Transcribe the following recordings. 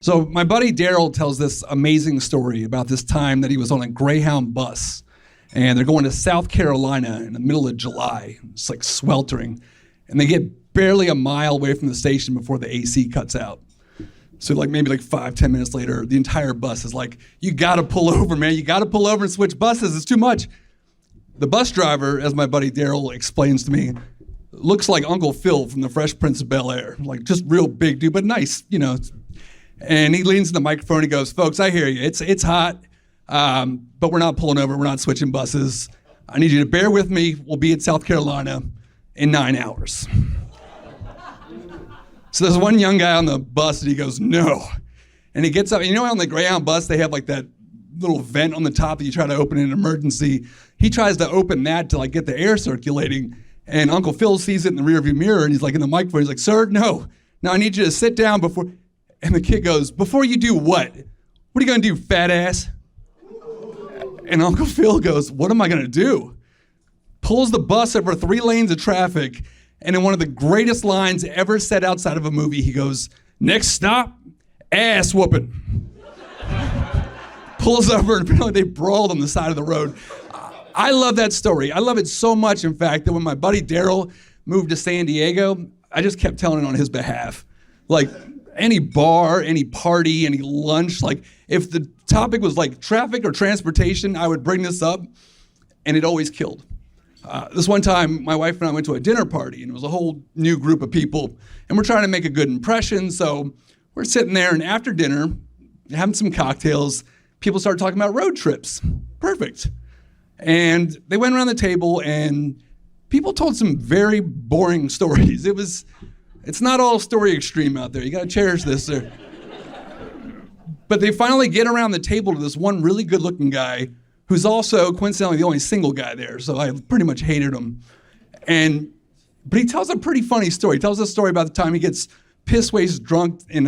So my buddy Daryl tells this amazing story about this time that he was on a Greyhound bus, and they're going to South Carolina in the middle of July. It's like sweltering, and they get barely a mile away from the station before the AC cuts out. So maybe 5-10 minutes later, the entire bus is like, you gotta pull over, man. You gotta pull over and switch buses. It's too much. The bus driver, as my buddy Daryl explains to me, looks like UnclePhil from the Fresh Prince of Bel-Air. Like just real big dude, but nice, And he leans in the microphone. He goes, "Folks, I hear you. It's hot, but we're not pulling over. We're not switching buses. I need you to bear with me. We'll be in South Carolina in 9 hours." So there's one young guy on the bus, and he goes, "No." And he gets up. And on the Greyhound bus, they have that little vent on the top that you try to open in an emergency. He tries to open that to get the air circulating. And UnclePhil sees it in the rearview mirror, and he's in the microphone. He's like, "Sir, no. Now I need you to sit down before." And the kid goes, "Before you do what? What are you gonna do, fat ass?" And UnclePhil goes, "What am I gonna do?" Pulls the bus over 3 lanes of traffic, and in one of the greatest lines ever said outside of a movie, he goes, "Next stop, ass whooping." Pulls over, and apparently they brawled on the side of the road. I love that story. I love it so much, in fact, that when my buddy Daryl moved to San Diego, I just kept telling it on his behalf. Any bar, any party, any lunch, if the topic was traffic or transportation, I would bring this up, and it always killed. This one time, my wife and I went to a dinner party, and it was a whole new group of people, and we're trying to make a good impression, so we're sitting there, and after dinner, having some cocktails, people started talking about road trips. Perfect. And they went around the table, and people told some very boring stories. It's not all StoryExtreme out there. You gotta cherish this, sir. But they finally get around the table to this one really good-looking guy who's also, coincidentally, the only single guy there, so I pretty much hated him. But he tells a pretty funny story. He tells a story about the time he gets piss-waist drunk in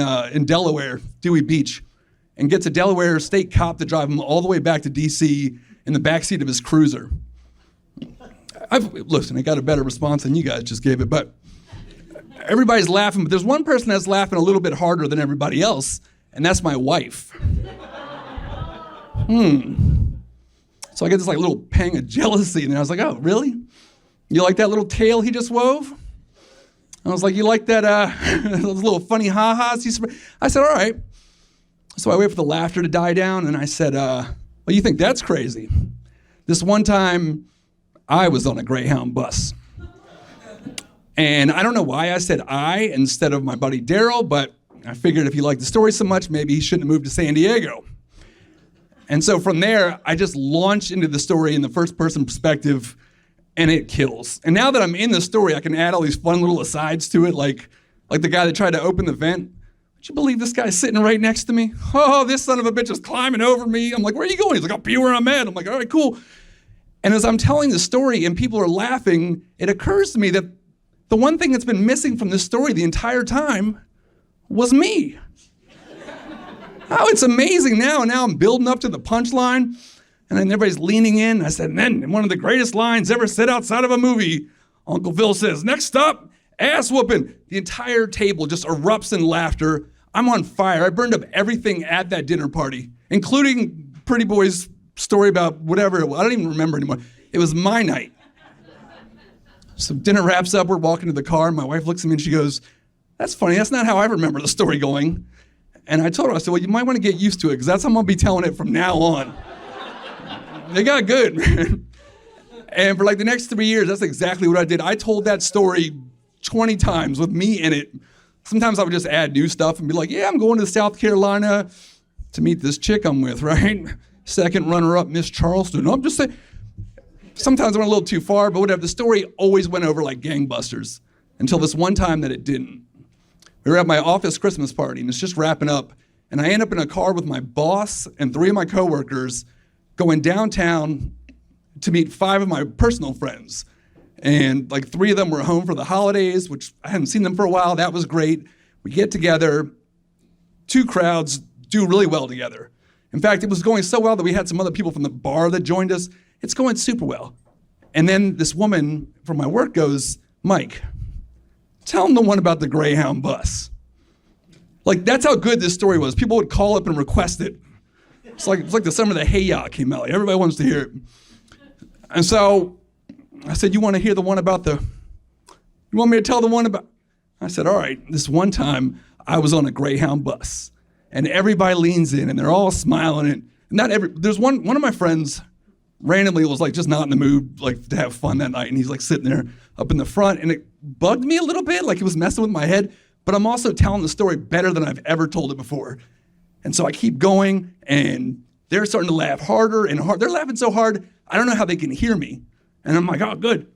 Delaware, Dewey Beach, and gets a Delaware state cop to drive him all the way back to D.C. in the backseat of his cruiser. Listen, I got a better response than you guys just gave it, but everybody's laughing, but there's one person that's laughing a little bit harder than everybody else, and that's my wife. So I get this little pang of jealousy, and I was like, "Oh, really? You like that little tale he just wove?" I was like, "You like that, those little funny ha-has?" I said, "All right." So I wait for the laughter to die down, and I said, "Well, you think that's crazy? This one time, I was on a Greyhound bus. And I don't know why I said I instead of my buddy Daryl, but I figured if he liked the story so much, maybe he shouldn't have moved to San Diego." And so from there, I just launched into the story in the first person perspective, and it kills. And now that I'm in the story, I can add all these fun little asides to it, like the guy that tried to open the vent. "Would you believe this guy's sitting right next to me? Oh, this son of a bitch is climbing over me." I'm like, "Where are you going?" He's like, "I'll be where I'm at." I'm like, "All right, cool." And as I'm telling the story and people are laughing, it occurs to me that the one thing that's been missing from this story the entire time was me. Oh, it's amazing now. Now I'm building up to the punchline, and then everybody's leaning in. I said, and then one of the greatest lines ever said outside of a movie, UnclePhil says, "Next stop, ass whooping." The entire table just erupts in laughter. I'm on fire. I burned up everything at that dinner party, including Pretty Boy's story about whatever it was. I don't even remember anymore. It was my night. So dinner wraps up, we're walking to the car, and my wife looks at me and she goes, "That's funny, that's not how I remember the story going." And I told her, I said, "Well, you might want to get used to it, because that's how I'm going to be telling it from now on." They got good, man. And for the next 3 years, that's exactly what I did. I told that story 20 times with me in it. Sometimes I would just add new stuff and be like, "Yeah, I'm going to South Carolina to meet this chick I'm with," right? Second runner-up, Miss Charleston. No, I'm just saying. Sometimes I went a little too far, but whatever. The story always went over like gangbusters until this one time that it didn't. We were at my office Christmas party, and it's just wrapping up, and I end up in a car with my boss and 3 of my coworkers going downtown to meet 5 of my personal friends. And 3 of them were home for the holidays, which I hadn't seen them for a while. That was great. We get together. 2 crowds do really well together. In fact, it was going so well that we had some other people from the bar that joined us. It's going super well. And then this woman from my work goes, "Mike, tell him the one about the Greyhound bus." Like, that's how good this story was. People would call up and request it. It's like the summer the Hey Ya came out. Like, everybody wants to hear it. And so I said, you want to hear the one about you want me to tell the one about, I said, all right, this one time I was on a Greyhound bus and everybody leans in and they're all smiling. And there's one of my friends randomly was like just not in the mood like to have fun that night. And he's like sitting there up in the front and it bugged me a little bit, like it was messing with my head. But I'm also telling the story better than I've ever told it before. And so I keep going, and they're starting to laugh harder and harder. They're laughing so hard, I don't know how they can hear me. And I'm like, oh, good.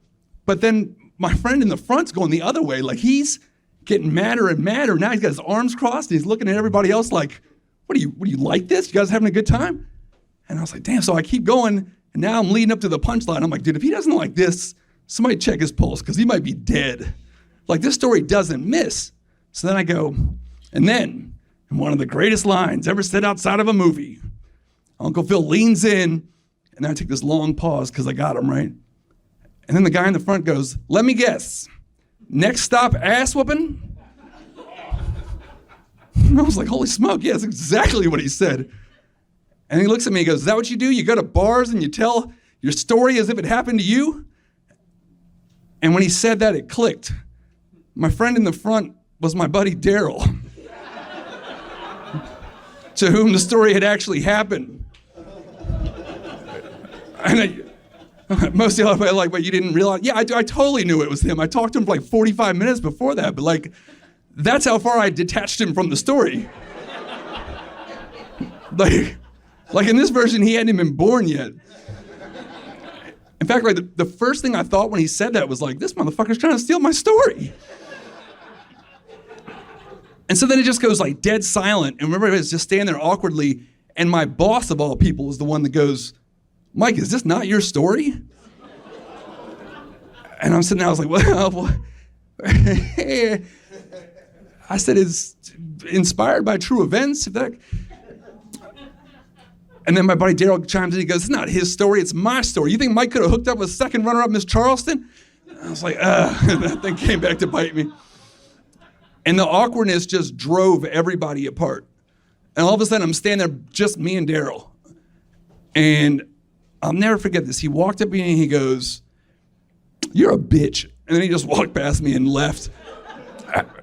But then my friend in the front's going the other way. Like, he's getting madder and madder. Now he's got his arms crossed, and he's looking at everybody else like, what do you like this? You guys having a good time? And I was like, damn. So I keep going, and now I'm leading up to the punchline. I'm like, dude, if he doesn't like this, somebody check his pulse, because he might be dead. Like, this story doesn't miss. So then I go, and then, in one of the greatest lines ever said outside of a movie, UnclePhil leans in, and then I take this long pause because I got him, right? And then the guy in the front goes, let me guess, next stop ass whooping? And I was like, holy smoke, yeah, that's exactly what he said. And he looks at me and goes, is that what you do? You go to bars and you tell your story as if it happened to you? And when he said that, it clicked. My friend in the front was my buddy Daryl, to whom the story had actually happened. And most of y'all are like, but you didn't realize? Yeah, I totally knew it was him. I talked to him for like 45 minutes before that, but like, that's how far I detached him from the story. Like in this version, he hadn't even been born yet. In fact, like the first thing I thought when he said that was like, this motherfucker's trying to steal my story. And so then it just goes like dead silent. And remember, it's just standing there awkwardly. And my boss of all people is the one that goes, Mike, is this not your story? And I'm sitting there, I was like, well, I said, it's inspired by true events. And then my buddy Daryl chimes in, he goes, it's not his story, it's my story. You think Mike could have hooked up with second runner-up Miss Charleston? I was like, that thing came back to bite me. And the awkwardness just drove everybody apart. And all of a sudden, I'm standing there, just me and Daryl. And I'll never forget this. He walked up to me and he goes, you're a bitch. And then he just walked past me and left.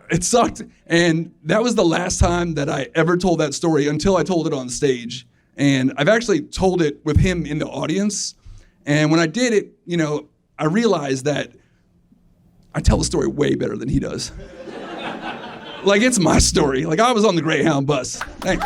It sucked. And that was the last time that I ever told that story until I told it on stage. And I've actually told it with him in the audience. And when I did it, you know, I realized that I tell the story way better than he does. Like, it's my story. Like, I was on the Greyhound bus. Thanks.